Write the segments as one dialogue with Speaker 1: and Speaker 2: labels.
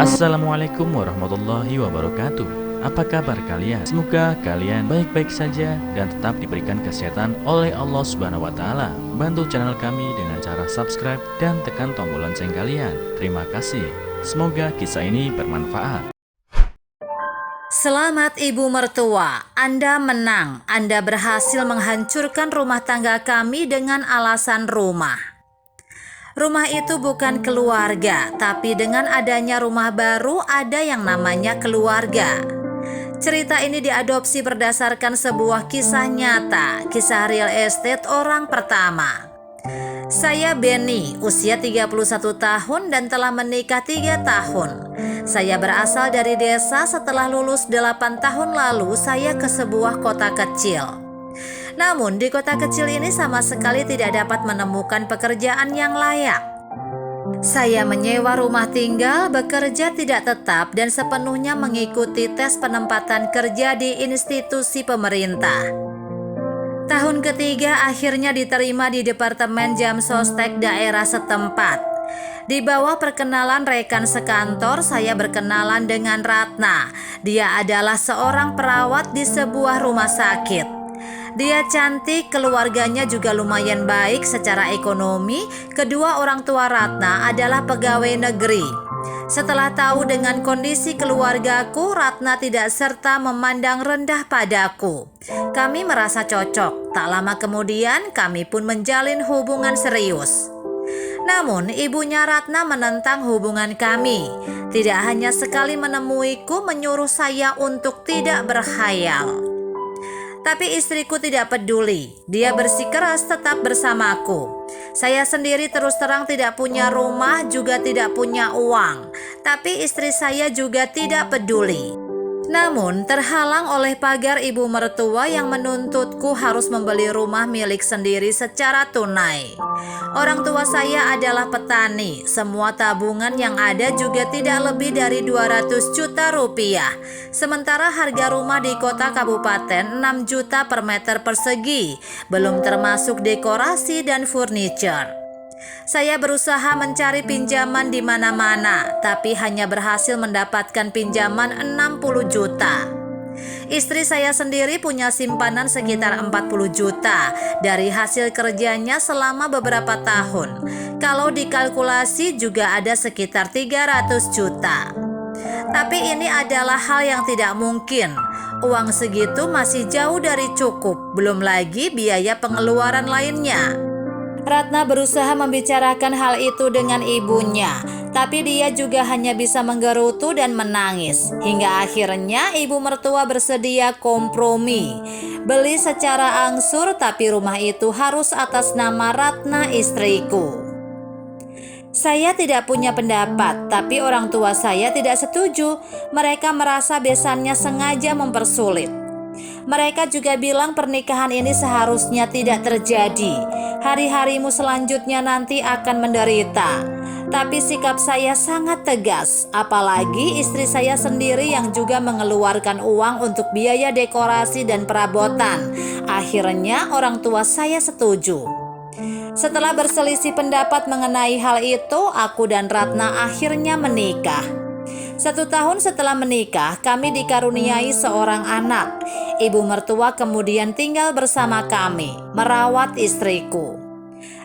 Speaker 1: Assalamualaikum warahmatullahi wabarakatuh. Apa kabar kalian? Semoga kalian baik-baik saja dan tetap diberikan kesehatan oleh Allah Subhanahu wa Ta'ala. Bantu channel kami dengan cara subscribe dan tekan tombol lonceng kalian. Terima kasih. Semoga kisah ini bermanfaat.
Speaker 2: Selamat Ibu Mertua, Anda menang. Anda berhasil menghancurkan rumah tangga kami dengan alasan rumah. Rumah itu bukan keluarga, tapi dengan adanya rumah baru ada yang namanya keluarga. Cerita ini diadopsi berdasarkan sebuah kisah nyata, kisah real estate orang pertama. Saya Benny, usia 31 tahun dan telah menikah 3 tahun. Saya berasal dari desa. Setelah lulus 8 tahun lalu saya ke sebuah kota kecil. Namun di kota kecil ini sama sekali tidak dapat menemukan pekerjaan yang layak. Saya menyewa rumah tinggal, bekerja tidak tetap dan sepenuhnya mengikuti tes penempatan kerja di institusi pemerintah. Tahun ketiga akhirnya diterima di Departemen Jam Sostek daerah setempat. Di bawah perkenalan rekan sekantor, saya berkenalan dengan Ratna. Dia adalah seorang perawat di sebuah rumah sakit. Dia cantik, keluarganya juga lumayan baik secara ekonomi. Kedua orang tua Ratna adalah pegawai negeri. Setelah tahu dengan kondisi keluargaku, Ratna tidak serta memandang rendah padaku. Kami merasa cocok. Tak lama kemudian kami pun menjalin hubungan serius. Namun ibunya Ratna menentang hubungan kami. Tidak hanya sekali menemuiku menyuruh saya untuk tidak berkhayal. Tapi istriku tidak peduli. Dia bersikeras tetap bersamaku. Saya sendiri terus terang tidak punya rumah, juga tidak punya uang. Tapi istri saya juga tidak peduli. Namun terhalang oleh pagar ibu mertua yang menuntutku harus membeli rumah milik sendiri secara tunai. Orang tua saya adalah petani. Semua tabungan yang ada juga tidak lebih dari 200 juta rupiah. Sementara harga rumah di kota kabupaten 6 juta per meter persegi, belum termasuk dekorasi dan furniture. Saya berusaha mencari pinjaman di mana-mana, tapi hanya berhasil mendapatkan pinjaman 60 juta. Istri saya sendiri punya simpanan sekitar 40 juta dari hasil kerjanya selama beberapa tahun. Kalau dikalkulasi juga ada sekitar 300 juta. Tapi ini adalah hal yang tidak mungkin. Uang segitu masih jauh dari cukup, belum lagi biaya pengeluaran lainnya. Ratna berusaha membicarakan hal itu dengan ibunya, tapi dia juga hanya bisa menggerutu dan menangis. Hingga akhirnya ibu mertua bersedia kompromi. Beli secara angsur, tapi rumah itu harus atas nama Ratna istriku. Saya tidak punya pendapat, tapi orang tua saya tidak setuju. Mereka merasa besannya sengaja mempersulit. Mereka juga bilang pernikahan ini seharusnya tidak terjadi. Hari-harimu selanjutnya nanti akan menderita. Tapi sikap saya sangat tegas, apalagi istri saya sendiri yang juga mengeluarkan uang untuk biaya dekorasi dan perabotan. Akhirnya orang tua saya setuju. Setelah berselisih pendapat mengenai hal itu, aku dan Ratna akhirnya menikah. 1 tahun setelah menikah, kami dikaruniai seorang anak. Ibu mertua kemudian tinggal bersama kami, merawat istriku.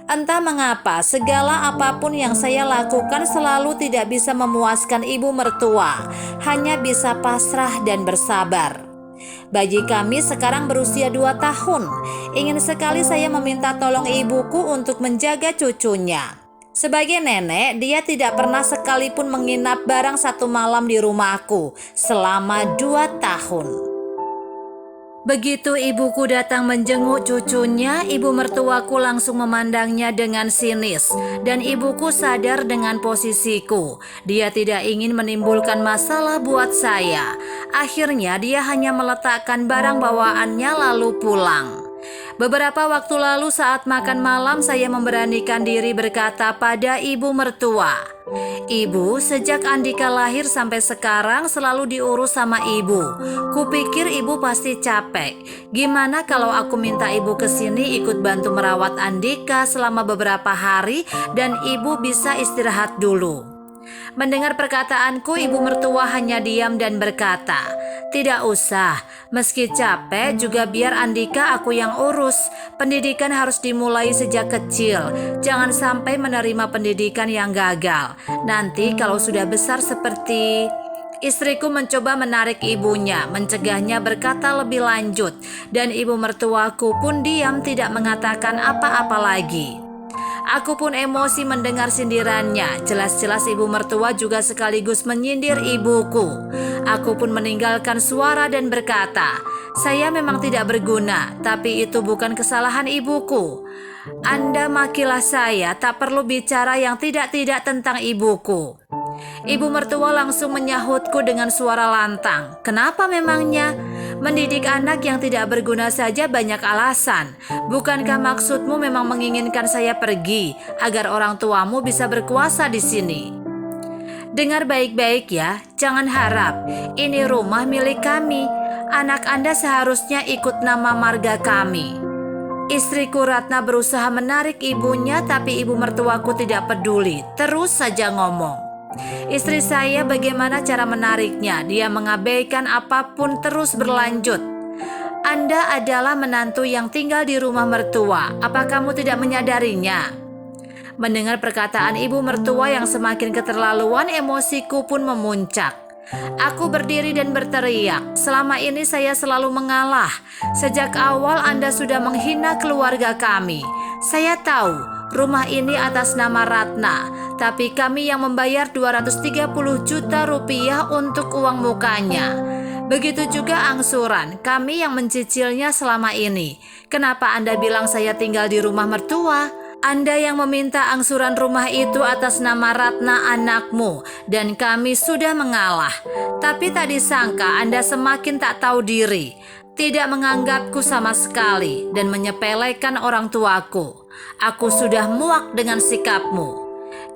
Speaker 2: Entah mengapa, segala apapun yang saya lakukan selalu tidak bisa memuaskan ibu mertua, hanya bisa pasrah dan bersabar. Bayi kami sekarang berusia 2 tahun. Ingin sekali saya meminta tolong ibuku untuk menjaga cucunya. Sebagai nenek, dia tidak pernah sekalipun menginap barang 1 malam di rumahku selama 2 tahun. Begitu ibuku datang menjenguk cucunya, ibu mertuaku langsung memandangnya dengan sinis. Dan ibuku sadar dengan posisiku. Dia tidak ingin menimbulkan masalah buat saya. Akhirnya dia hanya meletakkan barang bawaannya lalu pulang. Beberapa waktu lalu saat makan malam saya memberanikan diri berkata pada ibu mertua, "Ibu, sejak Andika lahir sampai sekarang selalu diurus sama ibu. Kupikir ibu pasti capek. Gimana kalau aku minta ibu kesini ikut bantu merawat Andika selama beberapa hari dan ibu bisa istirahat dulu?" Mendengar perkataanku, ibu mertua hanya diam dan berkata, "Tidak usah, meski capek juga biar Andika aku yang urus. Pendidikan harus dimulai sejak kecil. Jangan sampai menerima pendidikan yang gagal. Nanti kalau sudah besar seperti..." Istriku mencoba menarik ibunya, mencegahnya berkata lebih lanjut, dan ibu mertuaku pun diam tidak mengatakan apa-apa lagi. Aku pun emosi mendengar sindirannya. Jelas-jelas ibu mertua juga sekaligus menyindir ibuku. Aku pun meninggalkan suara dan berkata, "Saya memang tidak berguna, tapi itu bukan kesalahan ibuku. Anda makilah saya, tak perlu bicara yang tidak-tidak tentang ibuku." Ibu mertua langsung menyahutku dengan suara lantang. "Kenapa memangnya? Mendidik anak yang tidak berguna saja banyak alasan. Bukankah maksudmu memang menginginkan saya pergi agar orang tuamu bisa berkuasa di sini?" Dengar baik-baik ya, jangan harap. Ini rumah milik kami. Anak Anda seharusnya ikut nama marga kami. Istriku Ratna berusaha menarik ibunya, tapi ibu mertuaku tidak peduli, terus saja ngomong. Istri saya bagaimana cara menariknya? Dia mengabaikan apapun, terus berlanjut. "Anda adalah menantu yang tinggal di rumah mertua. Apa kamu tidak menyadarinya?" Mendengar perkataan ibu mertua yang semakin keterlaluan, emosiku pun memuncak. Aku berdiri dan berteriak, "Selama ini saya selalu mengalah. Sejak awal Anda sudah menghina keluarga kami. Saya tahu rumah ini atas nama Ratna, tapi kami yang membayar 230 juta rupiah untuk uang mukanya. Begitu juga angsuran, kami yang mencicilnya selama ini. Kenapa Anda bilang saya tinggal di rumah mertua? Anda yang meminta angsuran rumah itu atas nama Ratna anakmu, dan kami sudah mengalah. Tapi tak disangka Anda semakin tak tahu diri, tidak menganggapku sama sekali, dan menyepelekan orang tuaku. Aku sudah muak dengan sikapmu."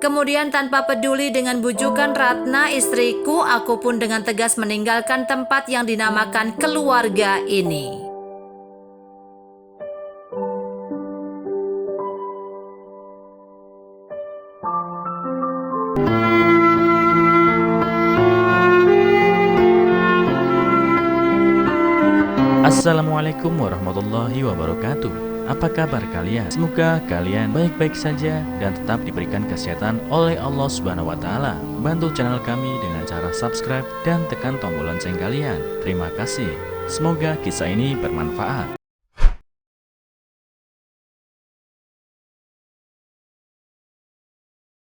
Speaker 2: Kemudian tanpa peduli dengan bujukan Ratna istriku, aku pun dengan tegas meninggalkan tempat yang dinamakan keluarga ini.
Speaker 1: Assalamualaikum warahmatullahi wabarakatuh. Apa kabar kalian? Semoga kalian baik-baik saja dan tetap diberikan kesehatan oleh Allah Subhanahu wa taala. Bantu channel kami dengan cara subscribe dan tekan tombol lonceng kalian. Terima kasih. Semoga kisah ini bermanfaat.